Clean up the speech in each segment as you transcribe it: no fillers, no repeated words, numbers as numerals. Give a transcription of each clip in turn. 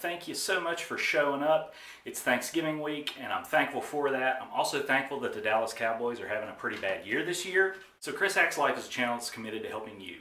thank you so much for showing up. It's Thanksgiving week, and I'm thankful for that. I'm also thankful that the Dallas Cowboys are having a pretty bad year this year. So Chris Hacks Life is a channel that's committed to helping you.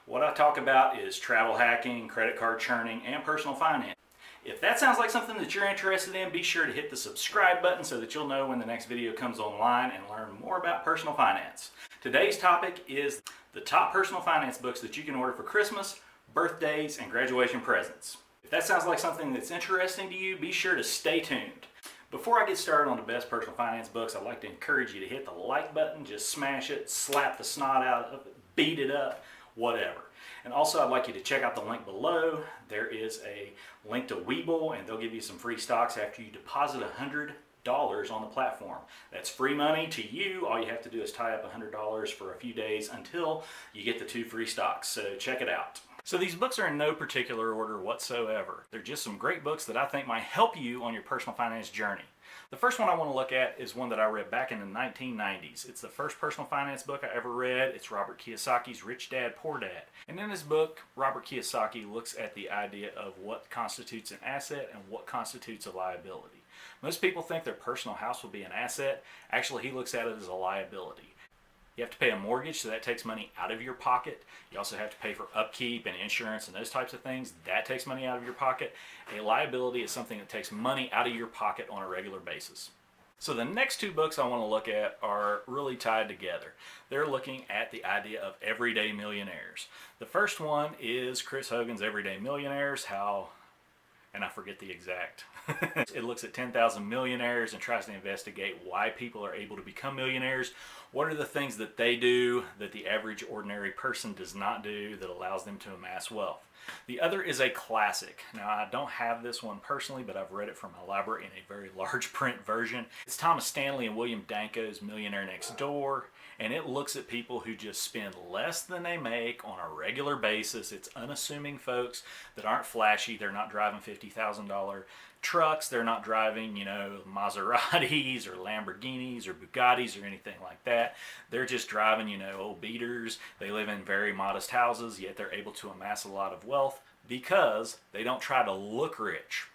What I talk about is travel hacking, credit card churning, and personal finance. If that sounds like something that you're interested in, be sure to hit the subscribe button so that you'll know when the next video comes online and learn more about personal finance. Today's topic is the top personal finance books that you can order for Christmas, birthdays, and graduation presents. If that sounds like something that's interesting to you, be sure to stay tuned. Before I get started on the best personal finance books, I'd like to encourage you to hit the like button, just smash it, slap the snot out of it, beat it up, whatever. And also I'd like you to check out the link below. There is a link to WEBULL, and they'll give you some free stocks after you deposit $100 on the platform. That's free money to you. All you have to do is tie up $100 for a few days until you get the 2 free stocks. So check it out. So these books are in no particular order whatsoever. They're just some great books that I think might help you on your personal finance journey. The first one I want to look at is one that I read back in the 1990s. It's the first personal finance book I ever read. It's Robert Kiyosaki's Rich Dad, Poor Dad. And in this book, Robert Kiyosaki looks at the idea of what constitutes an asset and what constitutes a liability. Most people think their personal house will be an asset. Actually, he looks at it as a liability. You have to pay a mortgage, so that takes money out of your pocket. You also have to pay for upkeep and insurance and those types of things. That takes money out of your pocket. A liability is something that takes money out of your pocket on a regular basis. So the next 2 books I want to look at are really tied together. They're looking at the idea of everyday millionaires. The first one is Chris Hogan's Everyday Millionaires, and I forget the exact. It looks at 10,000 millionaires and tries to investigate why people are able to become millionaires. What are the things that they do that the average ordinary person does not do that allows them to amass wealth? The other is a classic. Now, I don't have this one personally, but I've read it from my library in a very large print version. It's Thomas Stanley and William Danko's Millionaire Next Door, and it looks at people who just spend less than they make on a regular basis. It's unassuming folks that aren't flashy. They're not driving $50,000 trucks. They're not driving, Maseratis or Lamborghinis or Bugattis or anything like that. They're just driving, old beaters. They live in very modest houses, yet they're able to amass a lot of wealth because they don't try to look rich.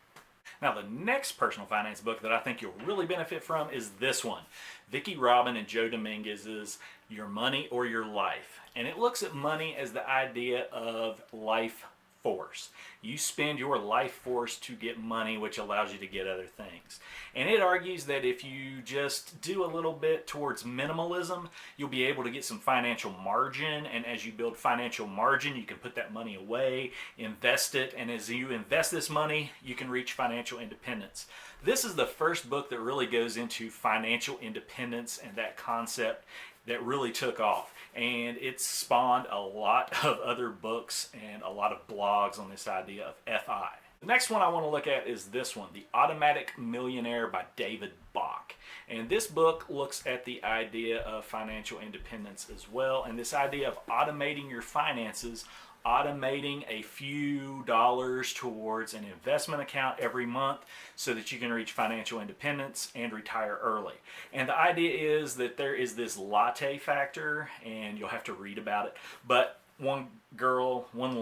Now, the next personal finance book that I think you'll really benefit from is this one, Vicki Robin and Joe Dominguez's Your Money or Your Life. And it looks at money as the idea of life force. You spend your life force to get money, which allows you to get other things. And it argues that if you just do a little bit towards minimalism, you'll be able to get some financial margin. And as you build financial margin, you can put that money away, invest it. And as you invest this money, you can reach financial independence. This is the first book that really goes into financial independence and that concept that really took off. And it's spawned a lot of other books and a lot of blogs on this idea of FI. The next one I want to look at is this one, The Automatic Millionaire by David Bach. And this book looks at the idea of financial independence as well, and this idea of automating your finances, automating a few dollars towards an investment account every month so that you can reach financial independence and retire early. And the idea is that there is this latte factor, and you'll have to read about it, but one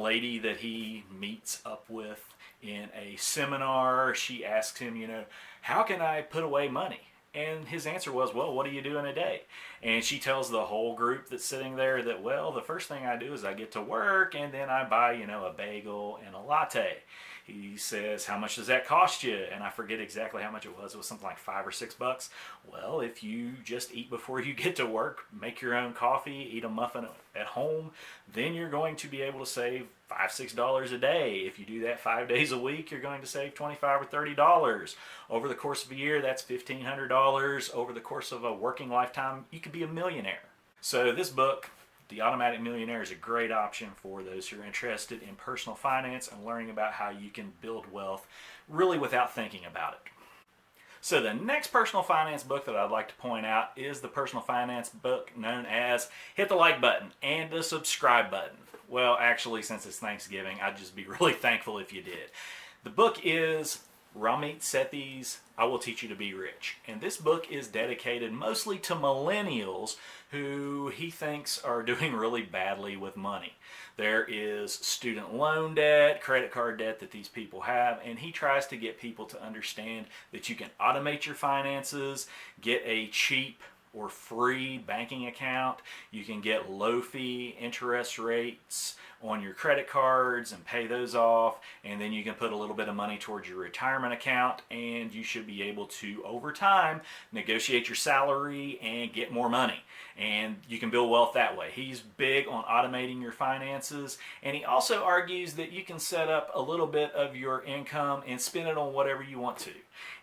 lady that he meets up with in a seminar, she asks him, how can I put away money? And his answer was, well, what do you do in a day? And she tells the whole group that's sitting there that, well, the first thing I do is I get to work and then I buy, a bagel and a latte. He says, how much does that cost you? And I forget exactly how much it was. It was something like $5 or $6. Well, if you just eat before you get to work, make your own coffee, eat a muffin at home, then you're going to be able to save $5, $6 a day. If you do that 5 days a week, you're going to save $25 or $30. Over the course of a year, that's $1,500. Over the course of a working lifetime, you could be a millionaire. So this book, The Automatic Millionaire, is a great option for those who are interested in personal finance and learning about how you can build wealth really without thinking about it. So the next personal finance book that I'd like to point out is the personal finance book known as hit the like button and the subscribe button. Well, actually, since it's Thanksgiving, I'd just be really thankful if you did. The book is Ramit Sethi's I Will Teach You to Be Rich. And this book is dedicated mostly to millennials who he thinks are doing really badly with money. There is student loan debt, credit card debt that these people have, and he tries to get people to understand that you can automate your finances, get a cheap or free banking account. You can get low fee interest rates on your credit cards and pay those off, and then you can put a little bit of money towards your retirement account, and you should be able to, over time, negotiate your salary and get more money, and you can build wealth that way. He's big on automating your finances, and he also argues that you can set up a little bit of your income and spend it on whatever you want to.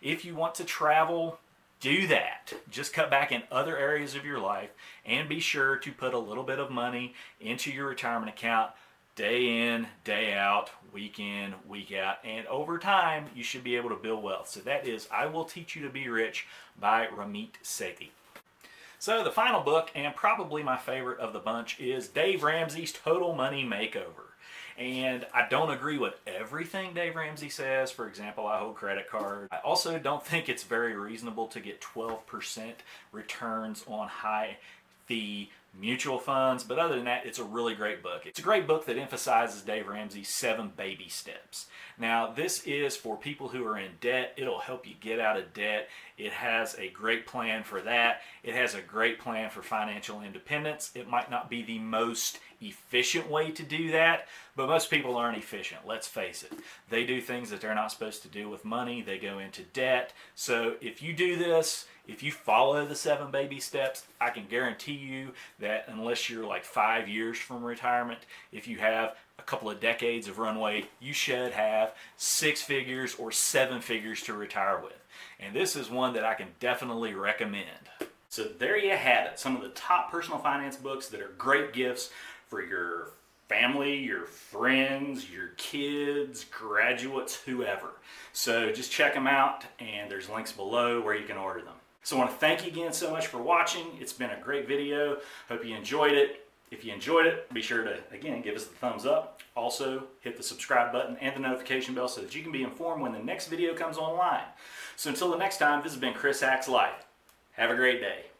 If you want to travel, do that. Just cut back in other areas of your life and be sure to put a little bit of money into your retirement account day in, day out, week in, week out, and over time you should be able to build wealth. So that is I Will Teach You to Be Rich by Ramit Sethi. So the final book, and probably my favorite of the bunch, is Dave Ramsey's Total Money Makeover. And I don't agree with everything Dave Ramsey says. For example, I hold credit cards. I also don't think it's very reasonable to get 12% returns on high fee mutual funds, but other than that, it's a really great book. It's a great book that emphasizes Dave Ramsey's 7 baby steps. Now, this is for people who are in debt. It'll help you get out of debt. It has a great plan for that. It has a great plan for financial independence. It might not be the most efficient way to do that, but most people aren't efficient, let's face it. They do things that they're not supposed to do with money. They go into debt. So if you do this, if you follow the 7 baby steps, I can guarantee you that unless you're like 5 years from retirement, if you have a couple of decades of runway, you should have 6 figures or 7 figures to retire with. And this is one that I can definitely recommend. So there you have it, some of the top personal finance books that are great gifts for your family, your friends, your kids, graduates, whoever. So just check them out, and there's links below where you can order them. So I want to thank you again so much for watching. It's been a great video. Hope you enjoyed it. If you enjoyed it, be sure to, again, give us the thumbs up. Also, hit the subscribe button and the notification bell so that you can be informed when the next video comes online. So until the next time, this has been Chris Hacks Life. Have a great day.